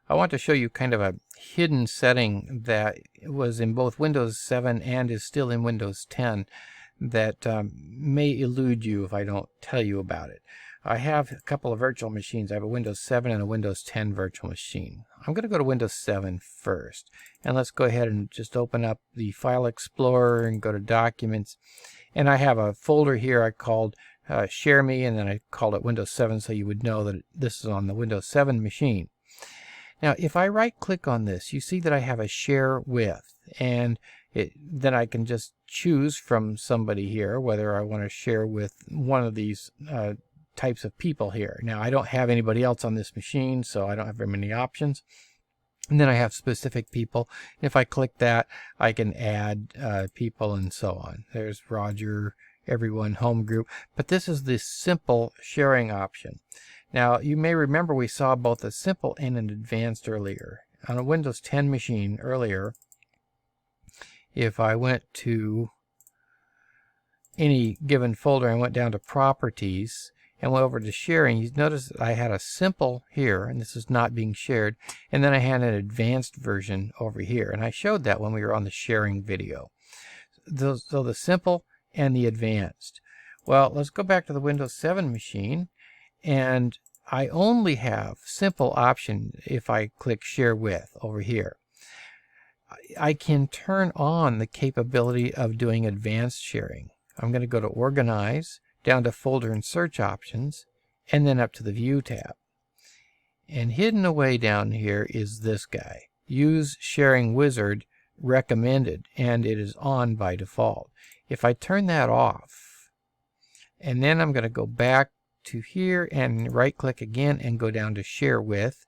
I want to show you kind of a hidden setting that was in both Windows 7 and is still in Windows 10 that may elude you if I don't tell you about it. I have a couple of virtual machines. I have a Windows 7 and a Windows 10 virtual machine. I'm going to go to Windows 7 first. And let's go ahead and just open up the File Explorer and go to Documents. And I have a folder here I called Share Me, and then I called it Windows 7 so you would know that this is on the Windows 7 machine. Now, if I right-click on this, you see that I have a Share With, and then I can just choose from somebody here whether I want to share with one of these types of people here. Now, I don't have anybody else on this machine, so I don't have very many options. And then I have specific people. If I click that, I can add people and so on. There's Roger, everyone, home group. But this is the simple sharing option. Now, you may remember we saw both a simple and an advanced earlier. On a Windows 10 machine earlier, if I went to any given folder and went down to Properties and went over to Sharing, you notice that I had a simple here, and this is not being shared, and then I had an advanced version over here. And I showed that when we were on the sharing video. So the simple and the advanced. Well, let's go back to the Windows 7 machine, and I only have simple option if I click Share With over here. I can turn on the capability of doing advanced sharing. I'm going to go to Organize, down to Folder and Search Options, and then up to the View tab. And hidden away down here is this guy, Use Sharing Wizard Recommended, and it is on by default. If I turn that off, and then I'm going to go back to here and right click again and go down to Share With.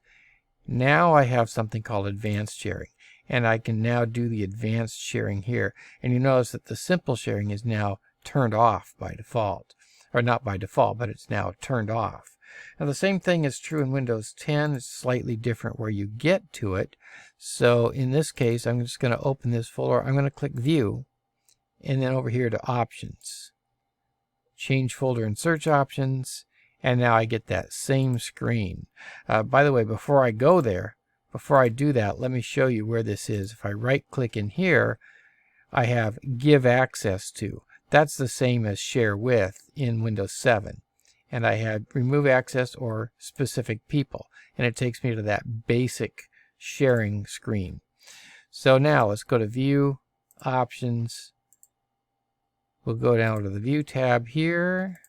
Now I have something called advanced sharing, and I can now do the advanced sharing here. And you notice that the simple sharing is now turned off by default, or not by default, but it's now turned off. Now the same thing is true in Windows 10. It's slightly different where you get to it. So in this case, I'm just going to open this folder. I'm going to click View, and then over here to Options, change folder and search options, and now I get that same screen. By the way, before I go there, before I do that, let me show you where this is. If I right click in here, I have Give Access To. That's the same as Share With in Windows 7. And I had Remove Access or Specific People, and it takes me to that basic sharing screen. So now let's go to View, Options. We'll go down to the View tab here,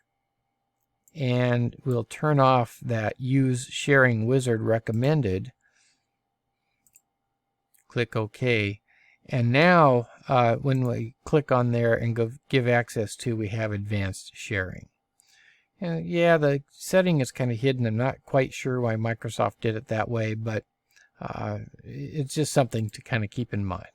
and we'll turn off that Use Sharing Wizard Recommended. Click OK. And now when we click on there and go Give Access To, we have advanced sharing. And yeah, the setting is kind of hidden. I'm not quite sure why Microsoft did it that way, but it's just something to kind of keep in mind.